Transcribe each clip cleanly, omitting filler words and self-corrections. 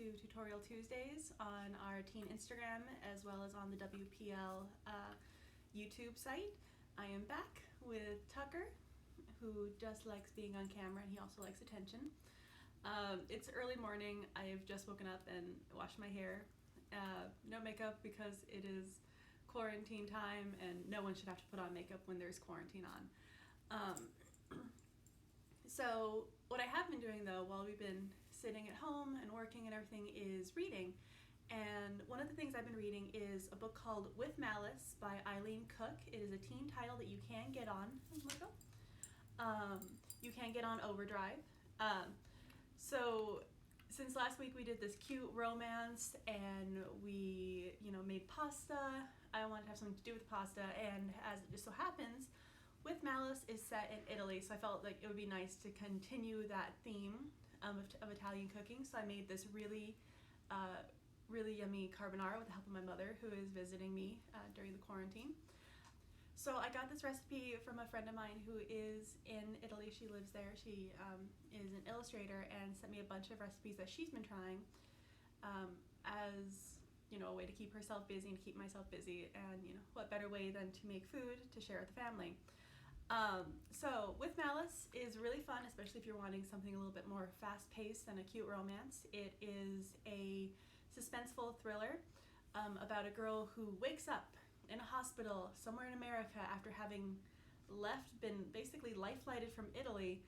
to Tutorial Tuesdays on our teen Instagram as well as on the WPL YouTube site. I am back with Tucker, who just likes being on camera and he also likes attention. It's early morning. I have just woken up and washed my hair. No makeup because it is quarantine time and no one should have to put on makeup when there's quarantine on. So what I have been doing though while we've been sitting at home and working and everything is reading. And one of the things I've been reading is a book called With Malice by Eileen Cook. It is a teen title that you can get on you can get on Overdrive. So since last week we did this cute romance and we made pasta. I wanted to have something to do with pasta, and as it just so happens, With Malice is set in Italy, so I felt like it would be nice to continue that theme of Italian cooking. So I made this really yummy carbonara with the help of my mother, who is visiting me during the quarantine. So I got this recipe from a friend of mine who is in Italy. She lives there. She is an illustrator and sent me a bunch of recipes that she's been trying as a way to keep herself busy and to keep myself busy. And what better way than to make food to share with the family. So With Malice is really fun, especially if you're wanting something a little bit more fast-paced than a cute romance. It is a suspenseful thriller about a girl who wakes up in a hospital somewhere in America after having been basically life-flighted from Italy,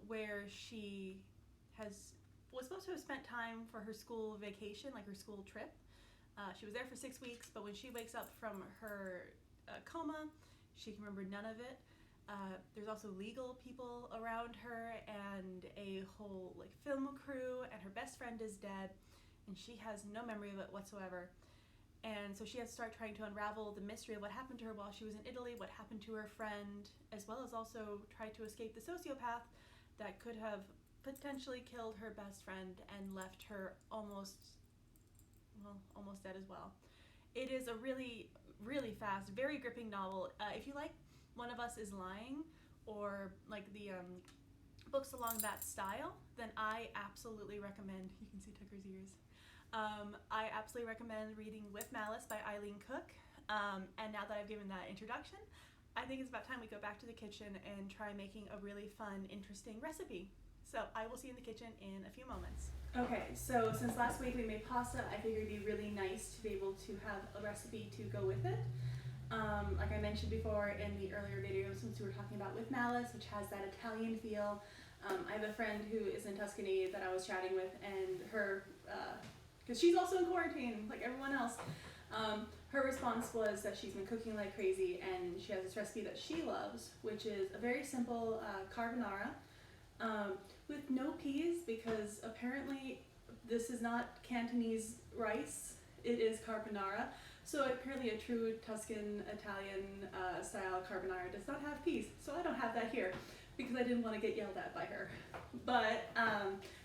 where she was supposed to have spent time for her school vacation, like her school trip. She was there for 6 weeks, but when she wakes up from her coma, she can remember none of it. There's also legal people around her and a whole film crew, and her best friend is dead, and she has no memory of it whatsoever. And so she has to start trying to unravel the mystery of what happened to her while she was in Italy, what happened to her friend, as well as also try to escape the sociopath that could have potentially killed her best friend and left her almost dead as well. It is a really, really fast, very gripping novel. If you like One of Us is Lying or like the books along that style, then I absolutely recommend, you can see Tucker's ears, I absolutely recommend reading With Malice by Eileen Cook. And now that I've given that introduction, I think it's about time we go back to the kitchen and try making a really fun, interesting recipe. So I will see you in the kitchen in a few moments. Okay, so since last week we made pasta, I figured it'd be really nice to be able to have a recipe to go with it. Like I mentioned before in the earlier video, since we were talking about With Malice, which has that Italian feel, I have a friend who is in Tuscany that I was chatting with, and her, because she's also in quarantine like everyone else, her response was that she's been cooking like crazy, and she has this recipe that she loves, which is a very simple carbonara with no peas, because apparently this is not Cantonese rice, it is carbonara. So apparently a true Tuscan Italian style carbonara does not have peas, so I don't have that here because I didn't want to get yelled at by her. But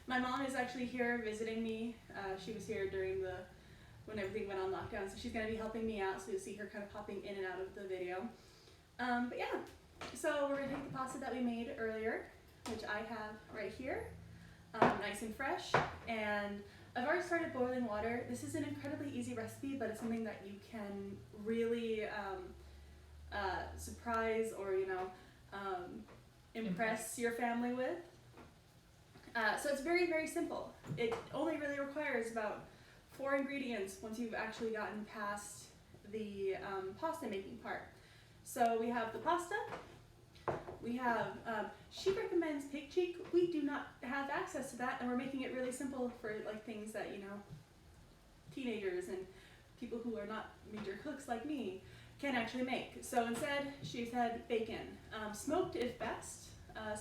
my mom is actually here visiting me. She was here when everything went on lockdown, so she's going to be helping me out, so you'll see her kind of popping in and out of the video. But yeah, so we're going to take the pasta that we made earlier, which I have right here, nice and fresh, and I've already started boiling water. This is an incredibly easy recipe, but it's something that you can really surprise or impress your family with. So it's very, very simple. It only really requires about 4 ingredients once you've actually gotten past the pasta making part. So we have the pasta. We have, she recommends pig cheek. We do not have access to that, and we're making it really simple for things that, teenagers and people who are not major cooks like me can actually make. So instead, she said bacon. Smoked is best.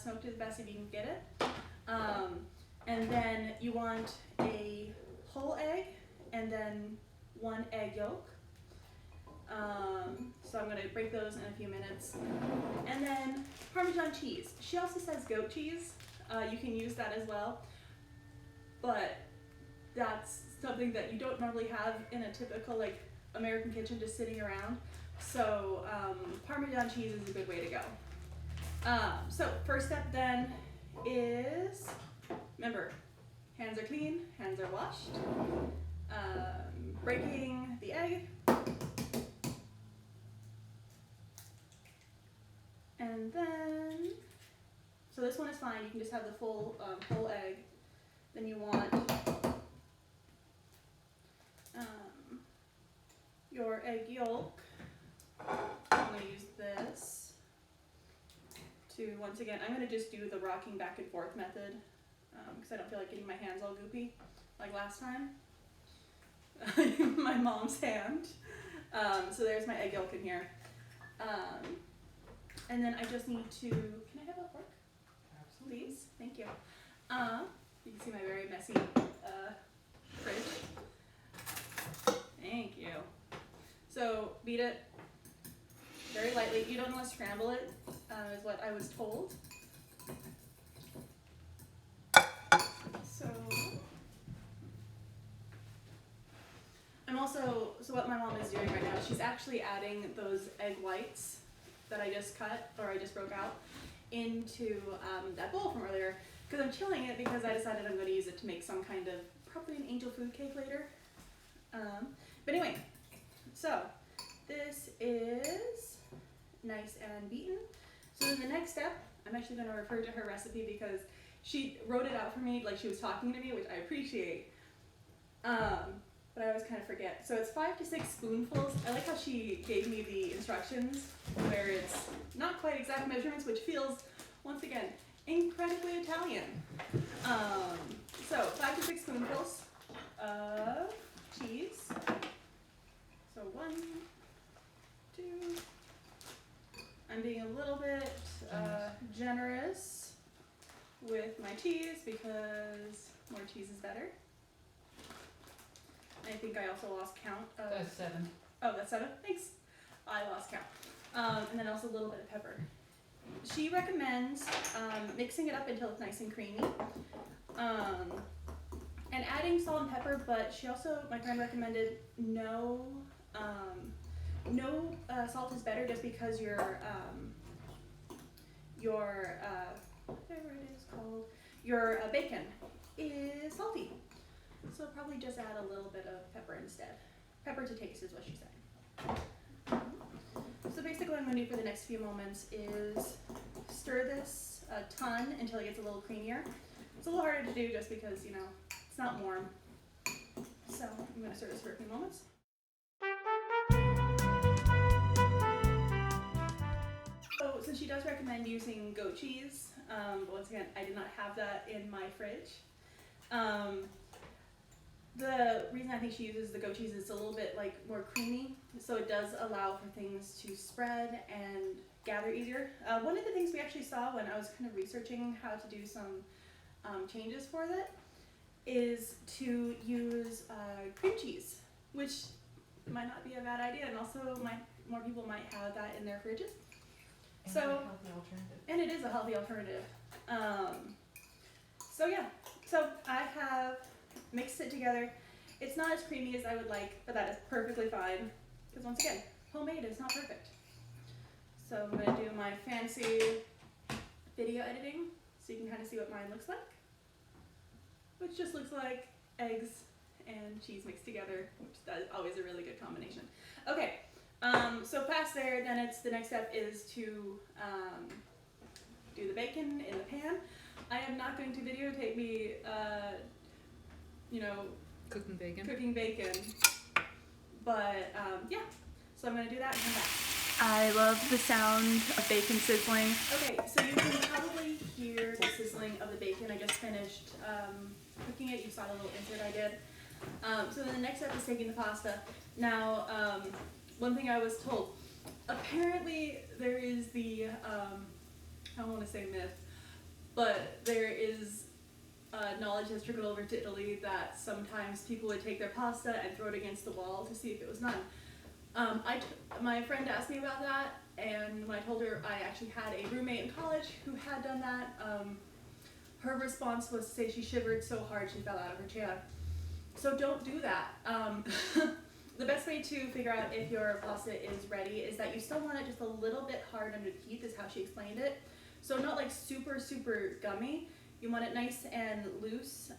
Smoked is best if you can get it. And then you want a whole egg and then 1 egg yolk. So I'm going to break those in a few minutes. And then Parmesan cheese. She also says goat cheese. You can use that as well, but that's something that you don't normally have in a typical American kitchen just sitting around. So Parmesan cheese is a good way to go. So first step then is, remember, Hands are clean, hands are washed. Breaking the egg. And then, so this one is fine, you can just have the full whole egg. Then you want your egg yolk. I'm going to use this to, once again, I'm going to just do the rocking back and forth method because I don't feel like getting my hands all goopy like last time. My mom's hand. So there's my egg yolk in here. And then I just need to, can I have a fork? Absolutely. Please, thank you. You can see my very messy fridge. Thank you. So beat it very lightly. You don't want to scramble it, is what I was told. So I'm also, so what my mom is doing right now, she's actually adding those egg whites that I just cut, or I just broke out, into that bowl from earlier. Because I'm chilling it because I decided I'm going to use it to make some kind of, probably an angel food cake later. But anyway, so this is nice and beaten. So then the next step, I'm actually going to refer to her recipe because she wrote it out for me like she was talking to me, which I appreciate. But I always kind of forget. So it's 5 to 6 spoonfuls. I like how she gave me the instructions where it's not quite exact measurements, which feels, once again, incredibly Italian. So 5 to 6 spoonfuls of cheese. So 1, 2. I'm being a little bit generous with my cheese because more cheese is better. I think I also lost count. That's 7. Oh, that's 7? Thanks. I lost count. And then also a little bit of pepper. She recommends mixing it up until it's nice and creamy. And adding salt and pepper, but she also, my friend recommended no salt is better just because your whatever it is called, your bacon is salty. So probably just add a little bit of pepper instead. Pepper to taste is what she said. So basically what I'm going to do for the next few moments is stir this a ton until it gets a little creamier. It's a little harder to do just because, you know, it's not warm. So I'm going to stir this for a few moments. So she does recommend using goat cheese. But once again, I did not have that in my fridge. The reason I think she uses the goat cheese is a little bit like more creamy, so it does allow for things to spread and gather easier. One of the things we actually saw when I was kind of researching how to do some changes for it is to use cream cheese, which might not be a bad idea, and also more people might have that in their fridges. And so, a healthy alternative. And it is a healthy alternative. So yeah, so I have mixed it together. It's not as creamy as I would like, but that is perfectly fine. Because once again, homemade is not perfect. So I'm going to do my fancy video editing so you can kind of see what mine looks like. Which just looks like eggs and cheese mixed together, which that is always a really good combination. Okay, so past there, then it's the next step is to do the bacon in the pan. I am not going to videotape me Cooking bacon. But yeah, so I'm going to do that and come back. I love the sound of bacon sizzling. Okay, so you can probably hear the sizzling of the bacon. I just finished cooking it. You saw the little insert I did. So then the next step is taking the pasta. Now, one thing I was told, apparently there is the, I don't want to say myth, but there is knowledge has trickled over to Italy that sometimes people would take their pasta and throw it against the wall to see if it was done. My friend asked me about that, and when I told her I actually had a roommate in college who had done that, her response was to say she shivered so hard she fell out of her chair. So don't do that. The best way to figure out if your pasta is ready is that you still want it just a little bit hard under the heat, is how she explained it. So not like super, super gummy. You want it nice and loose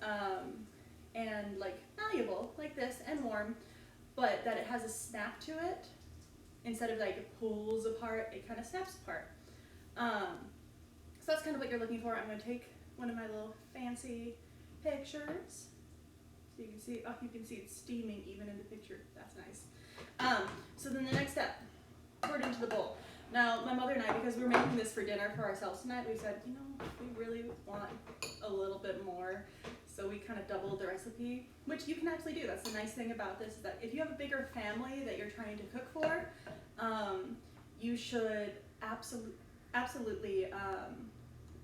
and like malleable like this and warm, but that it has a snap to it. Instead of like it pulls apart, it kind of snaps apart. So that's kind of what you're looking for. I'm going to take one of my little fancy pictures. So you can see, oh, you can see it's steaming even in the picture. That's nice. So then the next step, pour it into the bowl. Now, my mother and I, because we're making this for dinner for ourselves tonight, we said, you know, we really want a little bit more. So we kind of doubled the recipe, which you can actually do. That's the nice thing about this, is that if you have a bigger family that you're trying to cook for, you should absolutely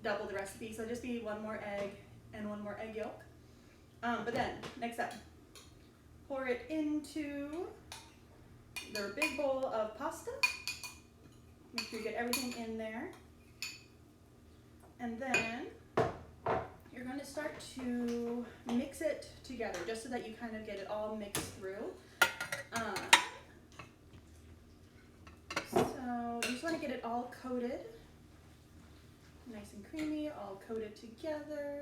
double the recipe. So just be 1 more egg and 1 more egg yolk. But then, next step, pour it into their big bowl of pasta. Make sure you get everything in there. And then you're going to start to mix it together, just so that you kind of get it all mixed through. So you just want to get it all coated, nice and creamy, all coated together.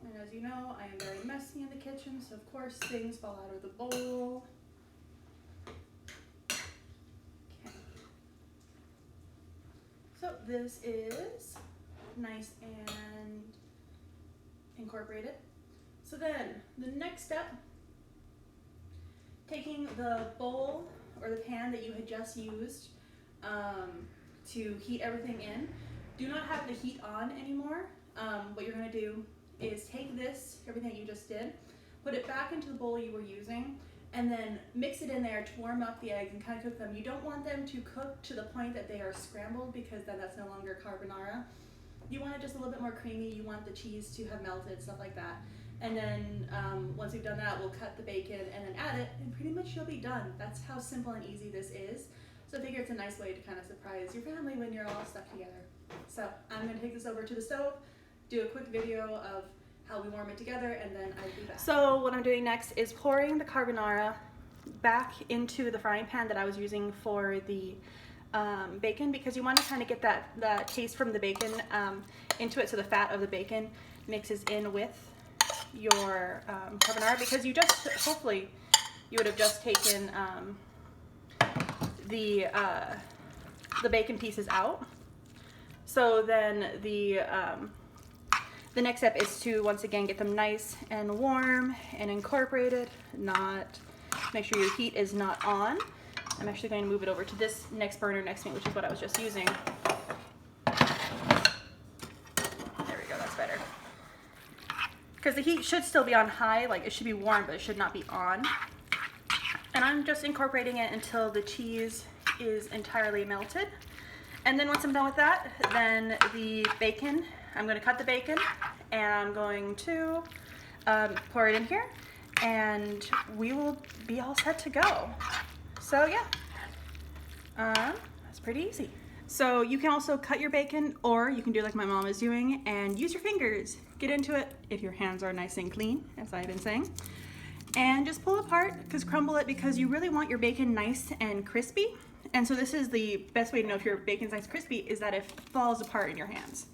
And as you know, I am very messy in the kitchen, so of course things fall out of the bowl. Okay. So this is nice and incorporated. So then the next step, taking the bowl or the pan that you had just used to heat everything in. Do not have the heat on anymore. What you're going to do is take this, everything that you just did, put it back into the bowl you were using, and then mix it in there to warm up the eggs and kind of cook them. You don't want them to cook to the point that they are scrambled, because then that's no longer carbonara. You want it just a little bit more creamy. You want the cheese to have melted, stuff like that. And then once we've done that, we'll cut the bacon and then add it, and pretty much you'll be done. That's how simple and easy this is. So I figure it's a nice way to kind of surprise your family when you're all stuck together. So I'm going to take this over to the stove, do a quick video of how we warm it together, and then I'll be back. So what I'm doing next is pouring the carbonara back into the frying pan that I was using for the bacon, because you want to kind of get that taste from the bacon into it, so the fat of the bacon mixes in with your carbonara, because you just, hopefully you would have just taken the bacon pieces out. So then the next step is to once again get them nice and warm and incorporated. Make sure your heat is not on. I'm actually going to move it over to this next burner next to me, which is what I was just using. There we go, that's better. Because the heat should still be on high, like it should be warm, but it should not be on. And I'm just incorporating it until the cheese is entirely melted. And then once I'm done with that, then the bacon, I'm going to cut the bacon and I'm going to pour it in here, and we will be all set to go. So yeah, that's pretty easy. So you can also cut your bacon, or you can do like my mom is doing and use your fingers. Get into it if your hands are nice and clean, as I've been saying. And just pull it apart, crumble it, because you really want your bacon nice and crispy. And so this is the best way to know if your bacon's nice and crispy, is that it falls apart in your hands.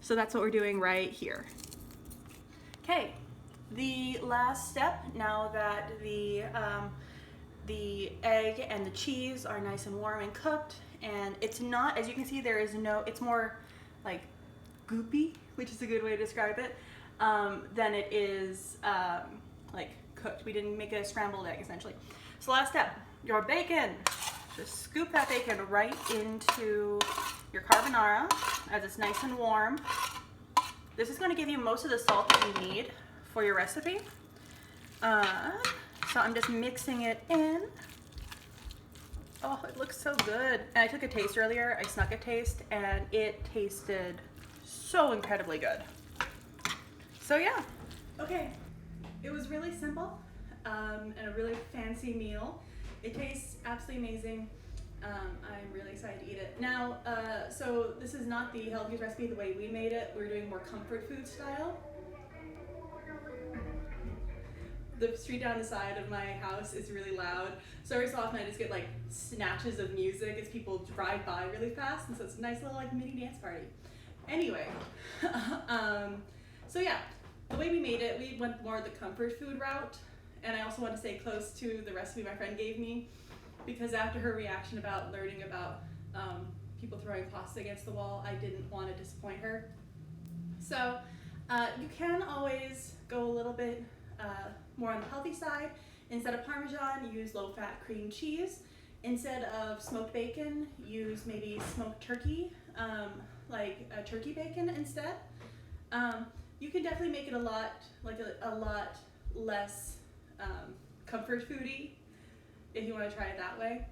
So that's what we're doing right here. Okay, the last step, now that the egg and the cheese are nice and warm and cooked, and it's not, as you can see, there is no, it's more like goopy, which is a good way to describe it, than it is like cooked. We didn't make a scrambled egg, essentially. So last step, your bacon. Just scoop that bacon right into your carbonara as it's nice and warm. This is going to give you most of the salt that you need for your recipe. So I'm just mixing it in. Oh, it looks so good. And I took a taste earlier. I snuck a taste, and it tasted so incredibly good. So yeah. Okay, it was really simple and a really fancy meal. It tastes absolutely amazing. I'm really excited to eat it. Now, so this is not the healthiest recipe the way we made it. We're doing more comfort food style. The street down the side of my house is really loud. So every so often I just get like snatches of music as people drive by really fast. And so it's a nice little like mini dance party. Anyway, so yeah, the way we made it, we went more the comfort food route, and I also want to stay close to the recipe my friend gave me, because after her reaction about learning about people throwing pasta against the wall, I didn't want to disappoint her. So you can always go a little bit more on the healthy side. Instead of Parmesan, use low-fat cream cheese. Instead of smoked bacon, use maybe smoked turkey, like a turkey bacon instead. You can definitely make it a lot less comfort foodie if you want to try it that way.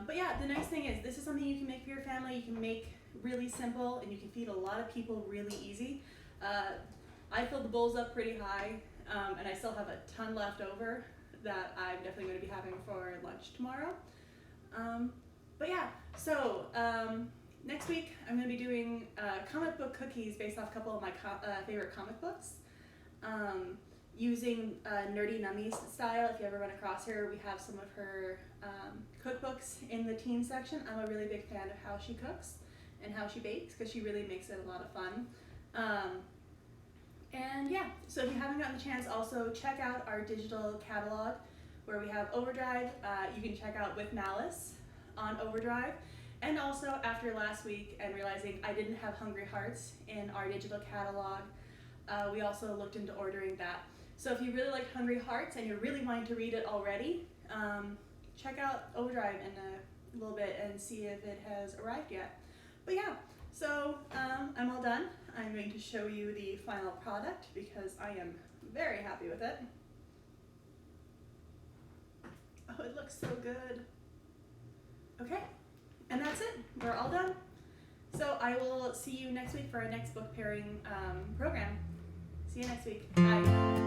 But yeah, the nice thing is this is something you can make for your family. You can make really simple, and you can feed a lot of people really easy. I filled the bowls up pretty high, and I still have a ton left over that I'm definitely going to be having for lunch tomorrow. But yeah, so next week I'm going to be doing comic book cookies based off a couple of my favorite comic books. Using Nerdy Nummies style. If you ever run across her, we have some of her cookbooks in the teen section. I'm a really big fan of how she cooks and how she bakes, because she really makes it a lot of fun. And yeah, so if you haven't gotten the chance, also check out our digital catalog where we have Overdrive. You can check out With Malice on Overdrive. And also after last week and realizing I didn't have Hungry Hearts in our digital catalog, we also looked into ordering that. So if you really like Hungry Hearts and you're really wanting to read it already, check out Overdrive in a little bit and see if it has arrived yet. But yeah, so I'm all done. I'm going to show you the final product because I am very happy with it. Oh, it looks so good. Okay, and that's it. We're all done. So I will see you next week for our next book pairing program. See you next week. Bye.